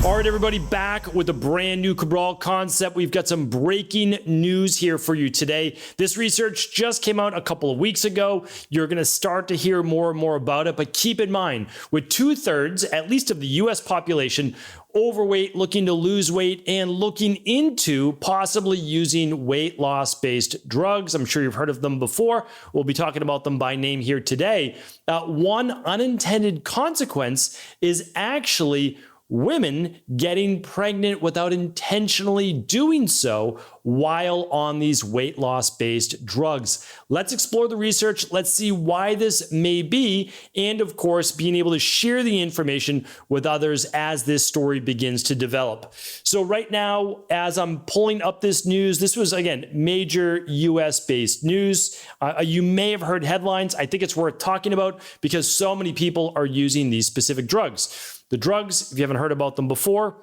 All right, everybody, back with a brand new Cabral concept. We've got some breaking news here for you today. This research just came out a couple of weeks ago. You're going to start to hear more and more about it, but keep in mind, with 2/3, at least of the US population, overweight, looking to lose weight, and looking into possibly using weight loss-based drugs. I'm sure you've heard of them before. We'll be talking about them by name here today. One unintended consequence is actually women getting pregnant without intentionally doing so while on these weight loss-based drugs. Let's explore the research. Let's see why this may be, and of course, being able to share the information with others as this story begins to develop. So right now, as I'm pulling up this news, this was, again, major US-based news. You may have heard headlines. I think it's worth talking about because so many people are using these specific drugs. The drugs, if you haven't heard about them before,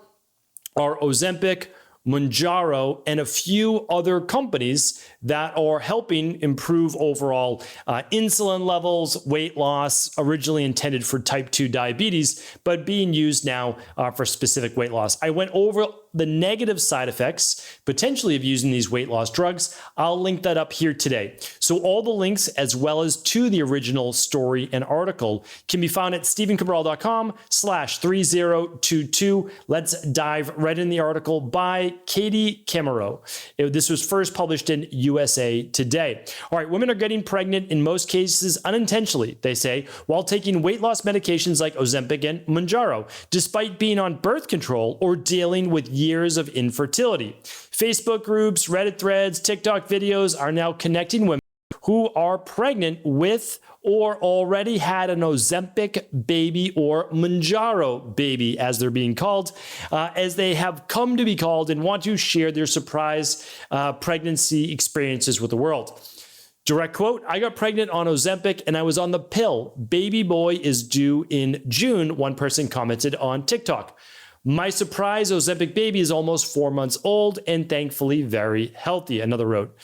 are Ozempic, Mounjaro, and a few other companies that are helping improve overall insulin levels, weight loss, originally intended for type 2 diabetes, but being used now for specific weight loss. I went over the negative side effects potentially of using these weight loss drugs. I'll link that up here today. So all the links, as well as to the original story and article, can be found at stephencabral.com/3022. Let's dive right in the article by Katie Camero. This was first published in USA Today. All right, women are getting pregnant in most cases unintentionally, they say, while taking weight loss medications like Ozempic and Mounjaro, despite being on birth control or dealing with years of infertility. Facebook groups, Reddit threads, TikTok videos are now connecting women who are pregnant with or already had an Ozempic baby or Mounjaro baby, as they're being called, as they have come to be called and want to share their surprise pregnancy experiences with the world. Direct quote, "I got pregnant on Ozempic and I was on the pill. Baby boy is due in June," one person commented on TikTok. "My surprise Ozempic baby is almost 4 months old and thankfully very healthy," another wrote.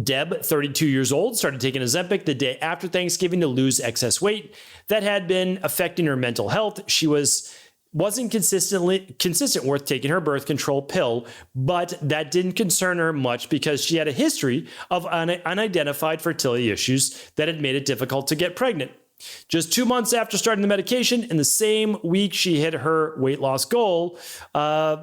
Deb, 32 years old, started taking Ozempic the day after Thanksgiving to lose excess weight that had been affecting her mental health. She wasn't consistent with taking her birth control pill, but that didn't concern her much because she had a history of unidentified fertility issues that had made it difficult to get pregnant. Just 2 months after starting the medication, in the same week she hit her weight loss goal,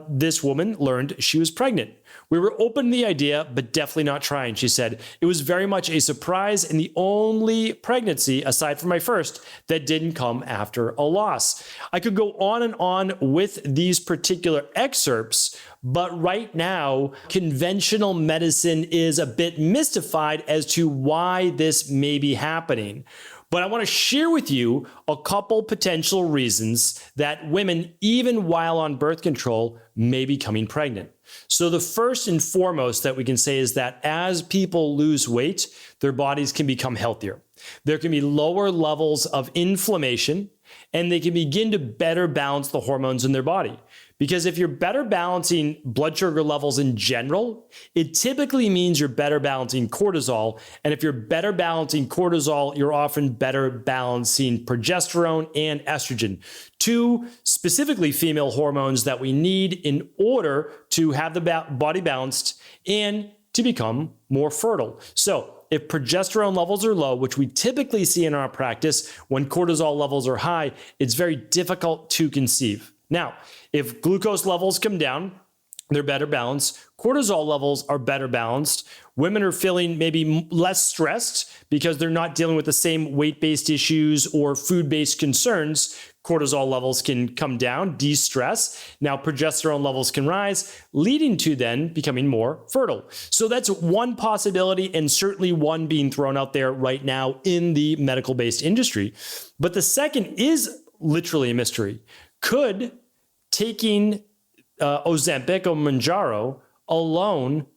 this woman learned she was pregnant. "We were open to the idea, but definitely not trying," she said. "It was very much a surprise and the only pregnancy, aside from my first, that didn't come after a loss." I could go on and on with these particular excerpts, but right now, conventional medicine is a bit mystified as to why this may be happening. But I want to share with you a couple potential reasons that women, even while on birth control, may be becoming pregnant. So the first and foremost that we can say is that as people lose weight, their bodies can become healthier. There can be lower levels of inflammation, and they can begin to better balance the hormones in their body. Because if you're better balancing blood sugar levels in general, it typically means you're better balancing cortisol. And if you're better balancing cortisol, you're often better balancing progesterone and estrogen, two specifically female hormones that we need in order to have the body balanced and to become more fertile. So if progesterone levels are low, which we typically see in our practice, when cortisol levels are high, it's very difficult to conceive. Now, if glucose levels come down, they're better balanced. Cortisol levels are better balanced. Women are feeling maybe less stressed because they're not dealing with the same weight-based issues or food-based concerns. Cortisol levels can come down, de-stress. Now progesterone levels can rise, leading to then becoming more fertile. So that's one possibility, and certainly one being thrown out there right now in the medical-based industry. But the second is literally a mystery. Could taking Ozempic or Mounjaro alone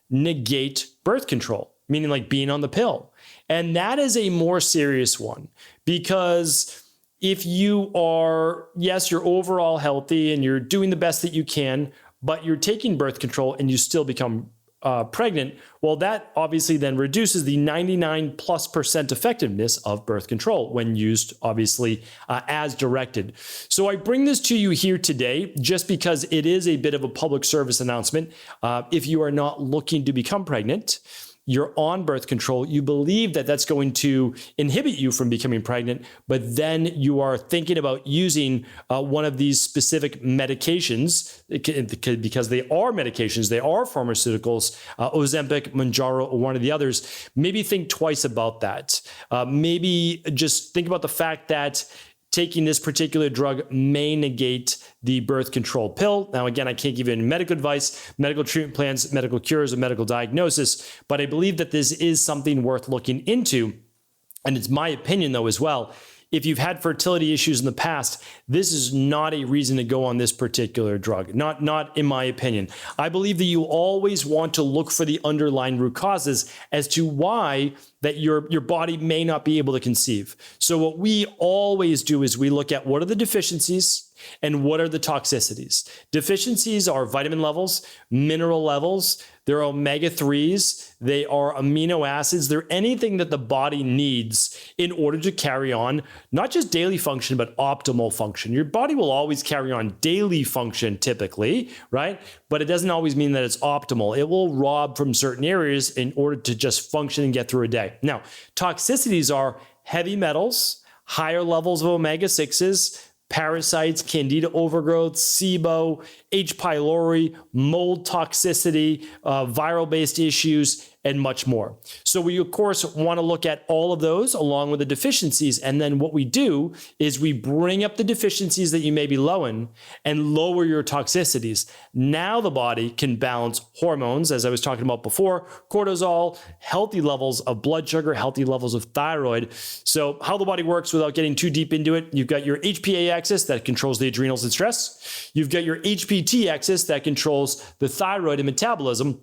negate birth control, meaning like being on the pill? And that is a more serious one, because if you are, yes, you're overall healthy and you're doing the best that you can, but you're taking birth control and you still become pregnant, well, that obviously then reduces the 99+% effectiveness of birth control when used, obviously, as directed. So I bring this to you here today just because it is a bit of a public service announcement. If you are not looking to become pregnant, you're on birth control, you believe that that's going to inhibit you from becoming pregnant, but then you are thinking about using one of these specific medications, because they are medications, they are pharmaceuticals, Ozempic, Mounjaro, or one of the others, maybe think twice about that. Maybe just think about the fact that taking this particular drug may negate the birth control pill. Now, again, I can't give you any medical advice, medical treatment plans, medical cures, or medical diagnosis, but I believe that this is something worth looking into. And it's my opinion, though, as well. If you've had fertility issues in the past, this is not a reason to go on this particular drug. Not in my opinion. I believe that you always want to look for the underlying root causes as to why that your body may not be able to conceive. So what we always do is we look at what are the deficiencies and what are the toxicities. Deficiencies are vitamin levels, mineral levels, they're omega-3s, they are amino acids, they're anything that the body needs in order to carry on, not just daily function, but optimal function. Your body will always carry on daily function typically, right? But it doesn't always mean that it's optimal. It will rob from certain areas in order to just function and get through a day. Now, toxicities are heavy metals, higher levels of omega-6s, parasites, candida overgrowth, SIBO, H. pylori, mold toxicity, viral-based issues, and much more. So we, of course, want to look at all of those along with the deficiencies. And then what we do is we bring up the deficiencies that you may be low in and lower your toxicities. Now the body can balance hormones, as I was talking about before, cortisol, healthy levels of blood sugar, healthy levels of thyroid. So how the body works without getting too deep into it, you've got your HPA axis that controls the adrenals and stress. You've got your HPT axis that controls the thyroid and metabolism.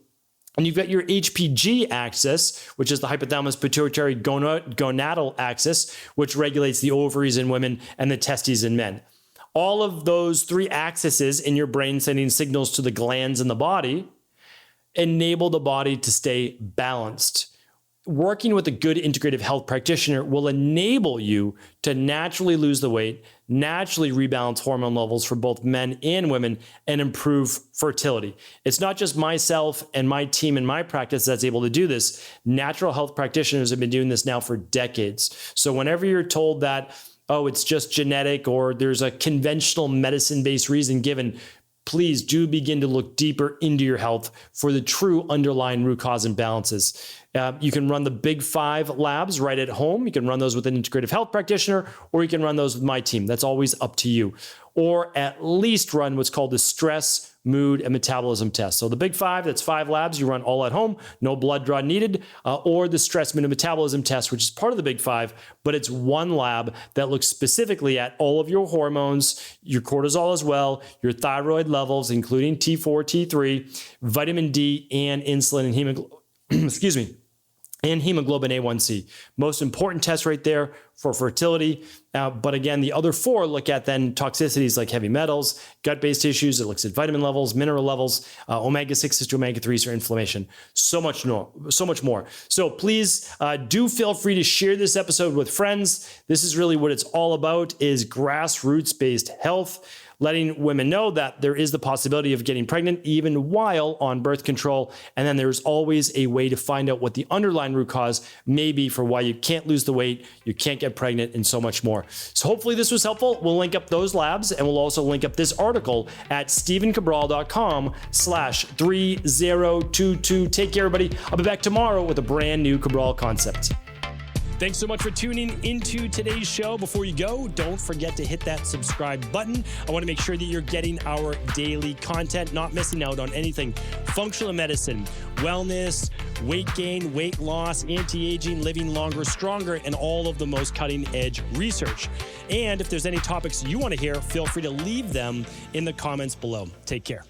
And you've got your HPG axis, which is the hypothalamus pituitary gonadal axis, which regulates the ovaries in women and the testes in men. All of those three axes in your brain sending signals to the glands in the body enable the body to stay balanced. Working with a good integrative health practitioner will enable you to naturally lose the weight, naturally rebalance hormone levels for both men and women, and improve fertility. It's not just myself and my team in my practice that's able to do this. Natural health practitioners have been doing this now for decades. So whenever you're told that, oh, it's just genetic or there's a conventional medicine-based reason given, please do begin to look deeper into your health for the true underlying root cause imbalances. You can run the Big 5 labs right at home. You can run those with an integrative health practitioner, or you can run those with my team. That's always up to you. Or at least run what's called the stress, mood, and metabolism test. So the Big 5, that's 5 labs you run all at home, no blood draw needed, or the stress, mood, and metabolism test, which is part of the Big 5, but it's one lab that looks specifically at all of your hormones, your cortisol as well, your thyroid levels, including T4, T3, vitamin D, and insulin and hemoglobin. Excuse me. And hemoglobin A1C. Most important test right there for fertility. But again, the other 4 look at then toxicities like heavy metals, gut-based issues. It looks at vitamin levels, mineral levels, omega-6s to omega-3s or inflammation. So much more. So please do feel free to share this episode with friends. This is really what it's all about, is grassroots-based health, letting women know that there is the possibility of getting pregnant even while on birth control. And then there's always a way to find out what the underlying root cause may be for why you can't lose the weight, you can't get pregnant, and so much more. So hopefully this was helpful. We'll link up those labs, and we'll also link up this article at stevencabral.com/3022. Take care, everybody. I'll be back tomorrow with a brand new Cabral concept. Thanks so much for tuning into today's show. Before you go, don't forget to hit that subscribe button. I want to make sure that you're getting our daily content, not missing out on anything functional medicine, wellness, weight gain, weight loss, anti-aging, living longer, stronger, and all of the most cutting-edge research. And if there's any topics you want to hear, feel free to leave them in the comments below. Take care.